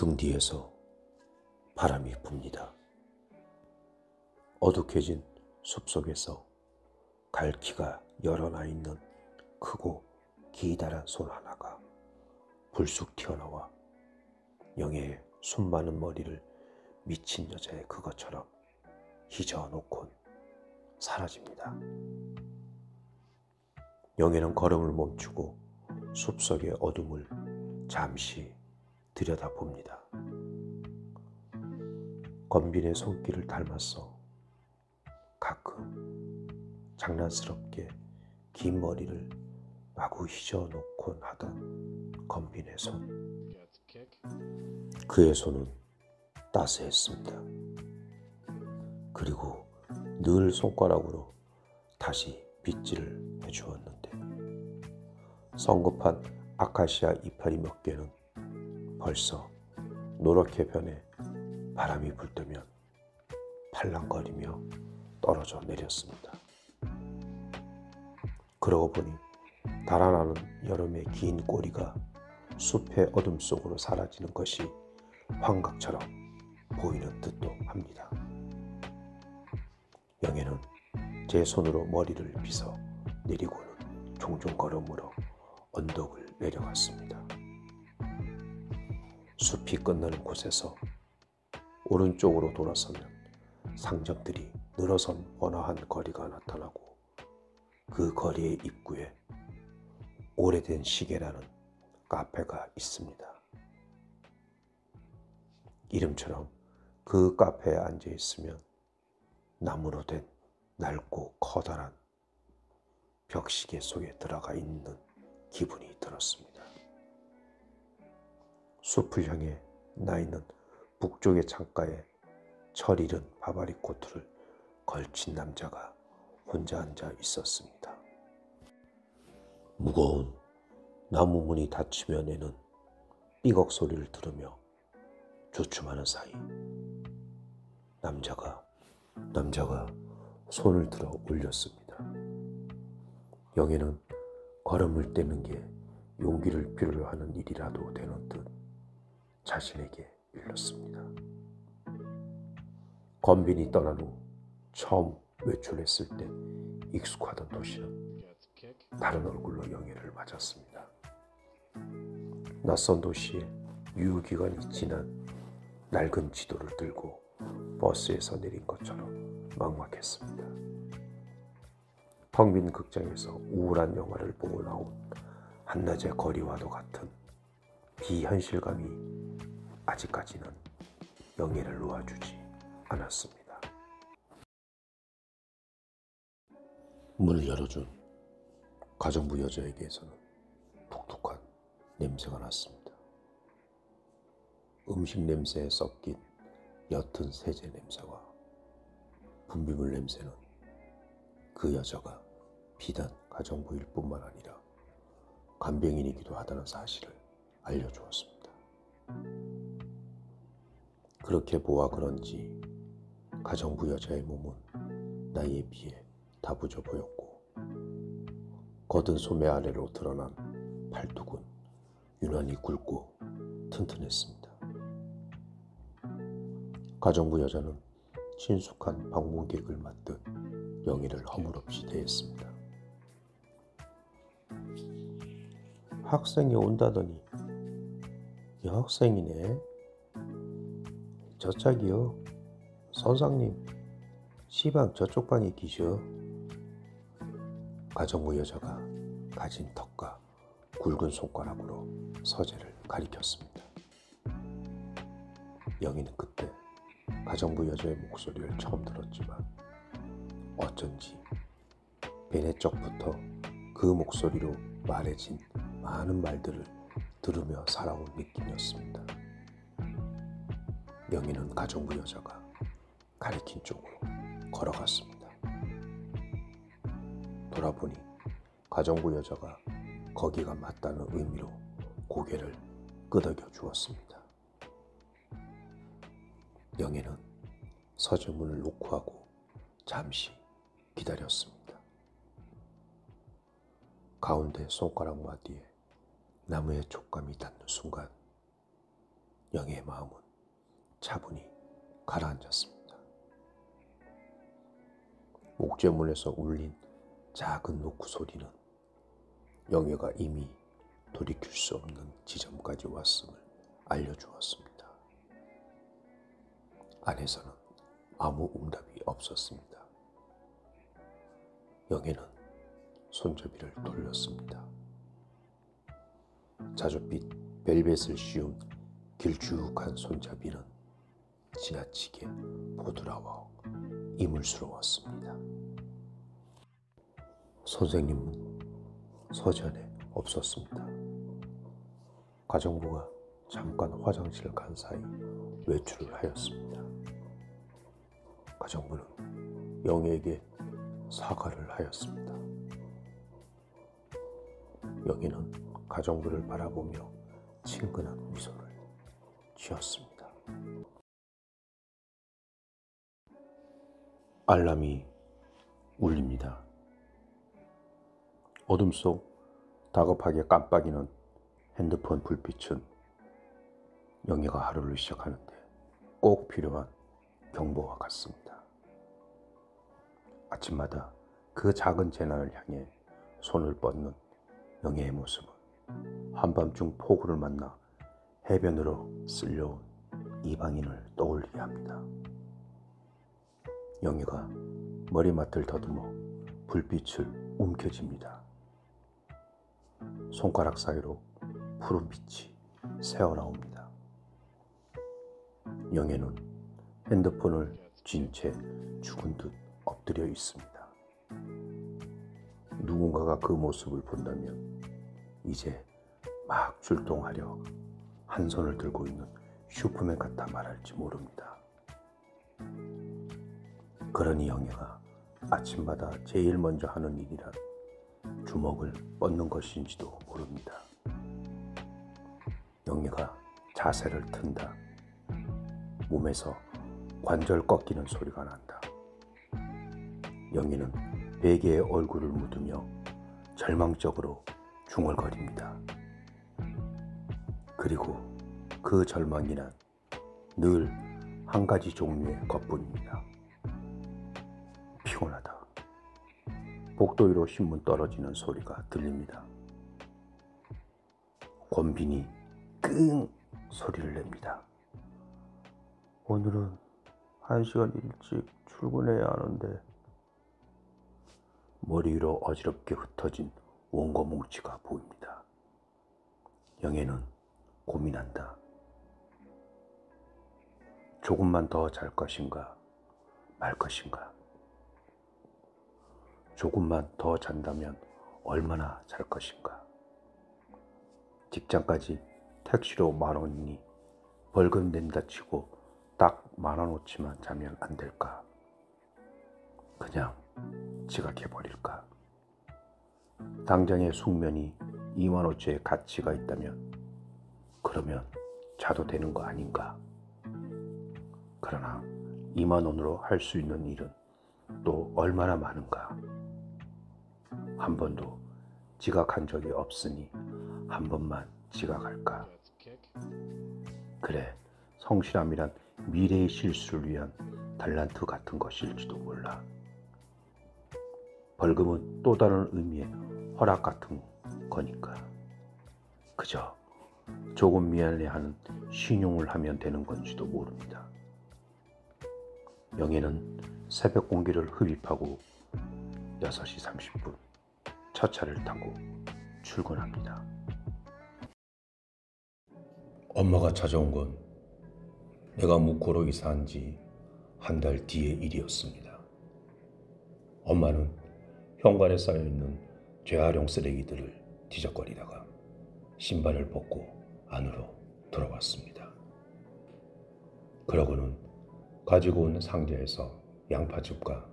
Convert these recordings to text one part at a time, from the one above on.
등 뒤에서 바람이 붑니다. 어둑해진 숲속에서 갈퀴가 열어나 있는 크고 기다란 손 하나가 불쑥 튀어나와 영애의 숨 많은 머리를 미친 여자의 그것처럼 휘저어놓곤 사라집니다. 영애는 걸음을 멈추고 숲속의 어둠을 잠시 들여다봅니다. 건빈의 손길을 닮았어 가끔 장난스럽게 긴 머리를 마구 휘저어놓곤 하던 건빈의 손. 그의 손은 따스했습니다. 그리고 늘 손가락으로 다시 빗질을 해주었는데 성급한 아카시아 이파리 몇 개는 벌써 노랗게 변해 바람이 불 때면 팔랑거리며 떨어져 내렸습니다. 그러고 보니 달아나는 여름의 긴 꼬리가 숲의 어둠 속으로 사라지는 것이 환각처럼 보이는 듯도 합니다. 영애는 제 손으로 머리를 빗어 내리고는 종종 걸음으로 언덕을 내려갔습니다. 숲이 끝나는 곳에서 오른쪽으로 돌아서면 상점들이 늘어선 번화한 거리가 나타나고 그 거리의 입구에 오래된 시계라는 카페가 있습니다. 이름처럼 그 카페에 앉아 있으면 나무로 된 낡고 커다란 벽시계 속에 들어가 있는 기분이 들었습니다. 숲을 향해 나 있는 북쪽의 창가에 철 잃은 바바리 코트를 걸친 남자가 혼자 앉아 있었습니다. 무거운 나무 문이 닫히며 내는 삐걱 소리를 들으며 주춤하는 사이 남자가 손을 들어 올렸습니다. 영애는 걸음을 떼는 게 용기를 필요로 하는 일이라도 되는 듯 자신에게 일렀습니다. 건빈이 떠난 후 처음 외출했을 때 익숙하던 도시는 다른 얼굴로 영애를 맞았습니다. 낯선 도시에 유효기간이 지난 낡은 지도를 들고 버스에서 내린 것처럼 막막했습니다. 텅 빈 극장에서 우울한 영화를 보고 나온 한낮의 거리와도 같은 비현실감이 아직까지는 영애를 놓아주지 않았습니다. 문을 열어준 가정부 여자에게서는 독특한 냄새가 났습니다. 음식 냄새에 섞인 옅은 세제 냄새와 분비물 냄새는 그 여자가 비단 가정부일 뿐만 아니라 간병인이기도 하다는 사실을 알려주었습니다. 그렇게 보아 그런지 가정부 여자의 몸은 나이에 비해 다부져 보였고 거든 소매 아래로 드러난 팔뚝은 유난히 굵고 튼튼했습니다. 가정부 여자는 친숙한 방문객을 맞듯 영애를 허물없이 대했습니다. 학생이 온다더니 여학생이네. 저 짝이요. 선생님 시방 저쪽 방에 계셔. 가정부 여자가 가진 턱과 굵은 손가락으로 서재를 가리켰습니다. 영희는 그때 가정부 여자의 목소리를 처음 들었지만 어쩐지 배내 쪽부터 그 목소리로 말해진 많은 말들을 들으며 살아온 느낌이었습니다. 영희는 가정부 여자가 가리킨 쪽으로 걸어갔습니다. 돌아보니 가정부 여자가 거기가 맞다는 의미로 고개를 끄덕여 주었습니다. 영애는 서재문을 놓고 하고 잠시 기다렸습니다. 가운데 손가락 마디에 나무의 촉감이 닿는 순간 영애의 마음은 차분히 가라앉았습니다. 목재문에서 울린 작은 노크 소리는 영애가 이미 돌이킬 수 없는 지점까지 왔음을 알려주었습니다. 안에서는 아무 응답이 없었습니다. 영애는 손잡이를 돌렸습니다. 자줏빛 벨벳을 씌운 길쭉한 손잡이는 지나치게 보드라워 이물스러웠습니다. 선생님은 서전에 없었습니다. 가정부가 잠깐 화장실 간 사이 외출을 하였습니다. 가정부는 영애에게 사과를 하였습니다. 영애는 가정부를 바라보며 친근한 미소를 지었습니다. 알람이 울립니다. 어둠 속 다급하게 깜빡이는 핸드폰 불빛은 영애가 하루를 시작하는데 꼭 필요한 경보와 같습니다. 아침마다 그 작은 재난을 향해 손을 뻗는 영애의 모습은 한밤중 폭우를 만나 해변으로 쓸려온 이방인을 떠올리게 합니다. 영애가 머리맡을 더듬어 불빛을 움켜쥡니다. 손가락 사이로 푸른 빛이 새어나옵니다. 영애는 핸드폰을 쥔 채 죽은 듯 엎드려 있습니다. 누군가가 그 모습을 본다면 이제 막 출동하려 한 손을 들고 있는 슈퍼맨 같아 말할지 모릅니다. 그러니 영애가 아침마다 제일 먼저 하는 일이란 주먹을 뻗는 것인지도 모릅니다. 영애가 자세를 튼다. 몸에서 관절 꺾이는 소리가 난다. 영애는 베개에 얼굴을 묻으며 절망적으로 중얼거립니다. 그리고 그 절망이란 늘 한 가지 종류의 것뿐입니다. 피곤하다. 복도 위로 신문 떨어지는 소리가 들립니다. 권빈이 끙 소리를 냅니다. 오늘은 1시간 일찍 출근해야 하는데. 머리 위로 어지럽게 흩어진 원고 뭉치가 보입니다. 영애는 고민한다. 조금만 더 잘 것인가 말 것인가. 조금만 더 잔다면 얼마나 잘 것인가. 직장까지 택시로 10,000원이니 벌금 낸다 치고 딱 10,000원어치만 자면 안 될까. 그냥 지각해버릴까. 당장의 숙면이 20,000원어치의 가치가 있다면 그러면 자도 되는 거 아닌가. 그러나 20,000원으로 할 수 있는 일은 또 얼마나 많은가. 한 번도 지각한 적이 없으니 한 번만 지각할까. 그래, 성실함이란 미래의 실수를 위한 달란트 같은 것일지도 몰라. 벌금은 또 다른 의미의 허락 같은 거니까. 그저 조금 미안해하는 신용을 하면 되는 건지도 모릅니다. 영애는 새벽 공기를 흡입하고 6시 30분 첫 차를 타고 출근합니다. 엄마가 찾아온 건 내가 묵고로 이사한 지 한 달 뒤의 일이었습니다. 엄마는 현관에 쌓여있는 재활용 쓰레기들을 뒤적거리다가 신발을 벗고 안으로 들어왔습니다. 그러고는 가지고 온 상자에서 양파즙과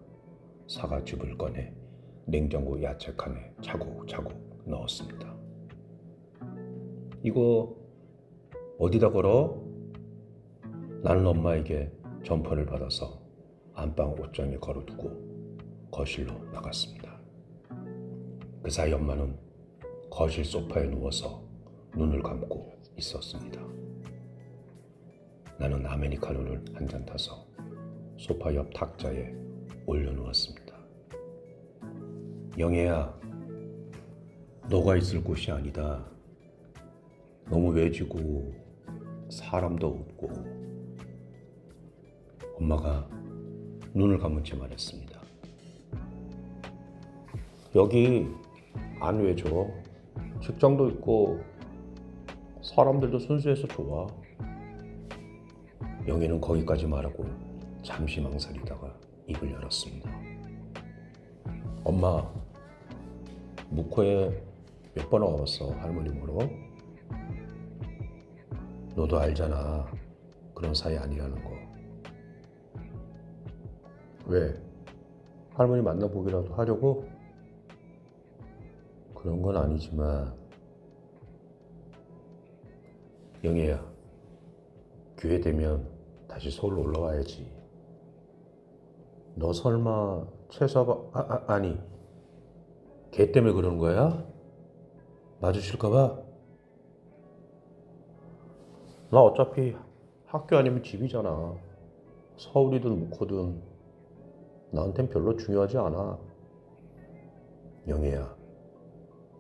사과즙을 꺼내 냉장고 야채칸에 차곡차곡 넣었습니다. 이거 어디다 걸어? 나는 엄마에게 전폰을 받아서 안방 옷장에 걸어두고 거실로 나갔습니다. 그 사이 엄마는 거실 소파에 누워서 눈을 감고 있었습니다. 나는 아메리카노를 한 잔 타서 소파 옆 탁자에 올려놓았습니다. 영애야, 너가 있을 곳이 아니다. 너무 외지고 사람도 없고. 엄마가 눈을 감은 채 말했습니다. 여기 안 외져. 직장도 있고 사람들도 순수해서 좋아. 영애는 거기까지 말하고 잠시 망설이다가 입을 열었습니다. 엄마, 묵호에 몇 번 와봤어, 할머니 보러? 너도 알잖아, 그런 사이 아니라는 거. 왜? 할머니 만나보기라도 하려고? 그런 건 아니지만. 영애야, 기회 되면 다시 서울로 올라와야지. 너 설마 최서방 아니 걔 때문에 그러는 거야? 마주칠까봐? 나 어차피 학교 아니면 집이잖아. 서울이든 묵호든 나한텐 별로 중요하지 않아. 영애야,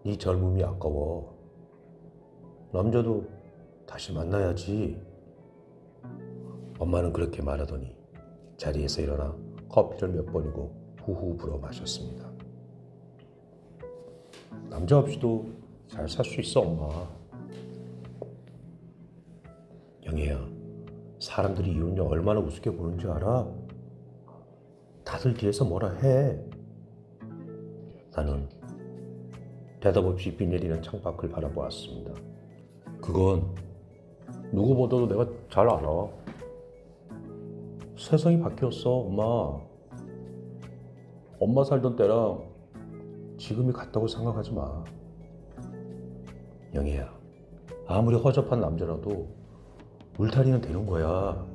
네 젊음이 아까워. 남자도 다시 만나야지. 엄마는 그렇게 말하더니 자리에서 일어나 커피를 몇 번이고 후후 불어 마셨습니다. 남자 없이도 잘 살 수 있어, 엄마. 영애야, 사람들이 이혼녀 얼마나 우습게 보는지 알아? 다들 뒤에서 뭐라 해. 나는 대답 없이 비 내리는 창밖을 바라보았습니다. 그건 누구보다도 내가 잘 알아. 세상이 바뀌었어, 엄마. 엄마 살던 때랑 지금이 같다고 생각하지 마. 영애야, 아무리 허접한 남자라도 울타리는 되는 거야.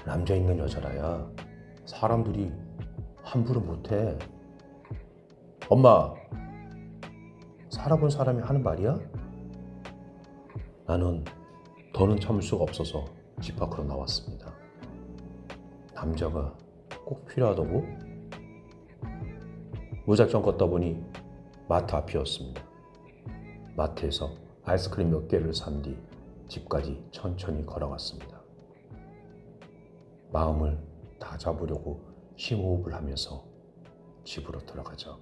남자 있는 여자라야 사람들이 함부로 못해. 엄마, 살아본 사람이 하는 말이야? 나는 더는 참을 수가 없어서 집 밖으로 나왔습니다. 남자가 꼭 필요하다고? 무작정 걷다 보니 마트 앞이었습니다. 마트에서 아이스크림 몇 개를 산 뒤 집까지 천천히 걸어갔습니다. 마음을 다 잡으려고 심호흡을 하면서 집으로 들어가자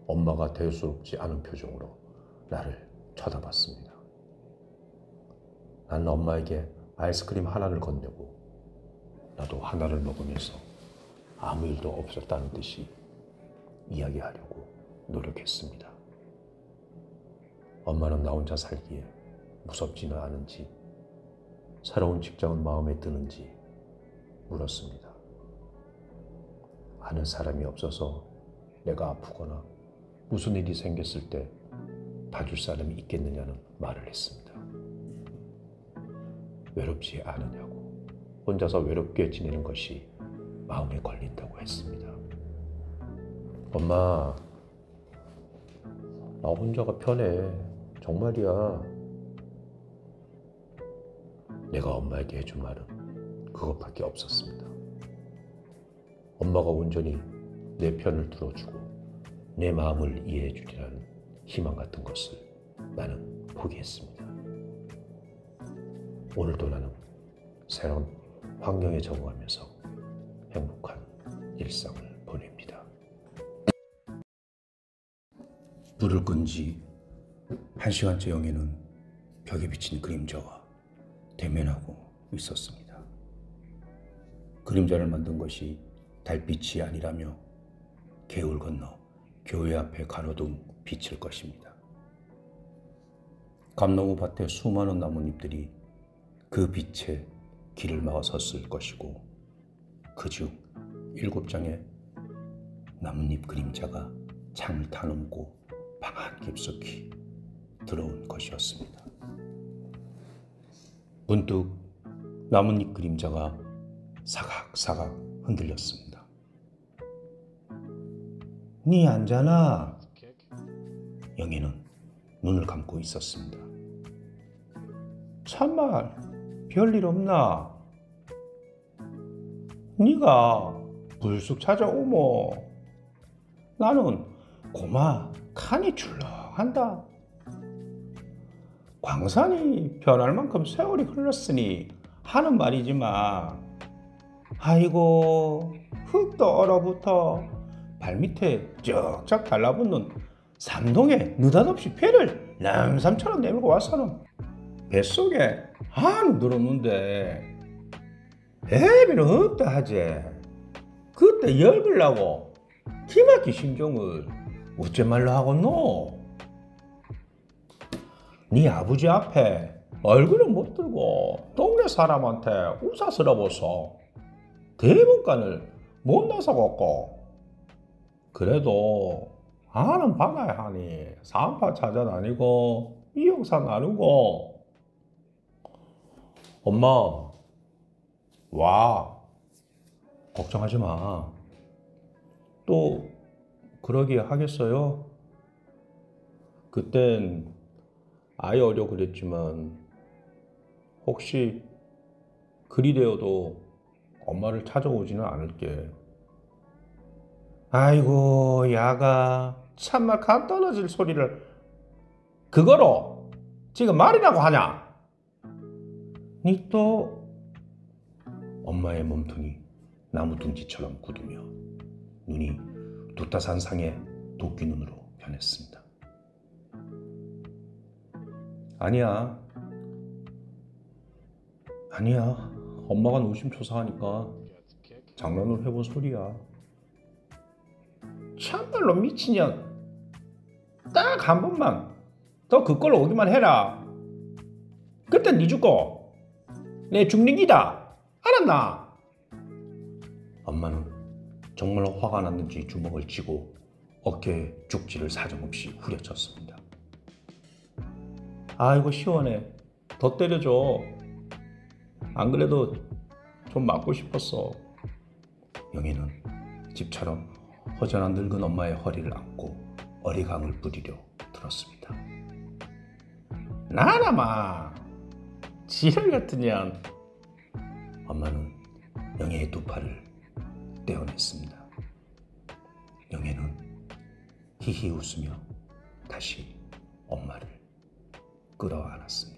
엄마가 대수롭지 않은 표정으로 나를 쳐다봤습니다. 나는 엄마에게 아이스크림 하나를 건네고 나도 하나를 먹으면서 아무 일도 없었다는 듯이 이야기하려고 노력했습니다. 엄마는 나 혼자 살기에 무섭지는 않은지, 새로운 직장은 마음에 드는지 물었습니다. 아는 사람이 없어서 내가 아프거나 무슨 일이 생겼을 때 봐줄 사람이 있겠느냐는 말을 했습니다. 외롭지 않으냐고, 혼자서 외롭게 지내는 것이 마음에 걸린다고 했습니다. 엄마, 나 혼자가 편해. 정말이야. 내가 엄마에게 해준 말은 그것밖에 없었습니다. 엄마가 온전히 내 편을 들어주고 내 마음을 이해해 주리라는 희망 같은 것을 나는 포기했습니다. 오늘도 나는 새로운 환경에 적응하면서 행복한 일상을 보냅니다. 불을 끈 지 1시간째 영애는 벽에 비친 그림자와 대면하고 있었습니다. 그림자를 만든 것이 달빛이 아니라며 개울 건너 교회 앞에 가로등 비칠 것입니다. 감나무 밭에 수많은 나뭇잎들이 그 빛에 길을 막아 섰을 것이고, 그중 7장의 나뭇잎 그림자가 창을 타넘고 방 안 깊숙이 들어온 것이었습니다. 문득 나뭇잎 그림자가 사각사각 흔들렸습니다. 니 앉아나. 영애는 눈을 감고 있었습니다. 참말 별일 없나? 네가 불쑥 찾아오모 나는 고마 칸이 출렁한다. 광산이 변할 만큼 세월이 흘렀으니 하는 말이지만 아이고 흙도 얼어붙어 발밑에 쩍쩍 달라붙는 삼동에 느닷없이 배를 남삼처럼 내밀고 와서는 뱃속에 한우 들었는데 애비는 없다 하지. 그때 열불나고 기막힌 심정을 어째 말로 하겠노? 네 아버지 앞에 얼굴은 못 들고 동네 사람한테 우사스러워서 대문간을 못 나서겠고 그래도 하는 받아야 하니 산파 찾아다니고 이용사 나누고 엄마 와 걱정하지 마. 또 그러기에 하겠어요? 그땐 아이 어려 그랬지만 혹시 그리 되어도 엄마를 찾아오지는 않을게. 아이고 야가 참말 간 떨어질 소리를 그거로 지금 말이라고 하냐? 니 또 엄마의 몸통이 나무둥지처럼 굳으며 눈이 두따산상의 도끼 눈으로 변했습니다. 아니야 엄마가 노심초사하니까 장난을 해본 소리야. 참말로 미친년 딱 한 번만 더 그걸로 오기만 해라. 그때 니 죽고 내 죽는 기다 알았나? 엄마는 정말 화가 났는지 주먹을 쥐고 어깨에 죽지를 사정없이 후려쳤습니다. 아이고 시원해. 더 때려줘. 안 그래도 좀 맞고 싶었어. 영희는 집처럼 허전한 늙은 엄마의 허리를 안고 어리광을 부리려 들었습니다. 나라마 지랄 같은 년. 엄마는 영희의 두 팔을 떼어냈습니다. 영희는 히히 웃으며 다시 엄마를 끌어안았습니다.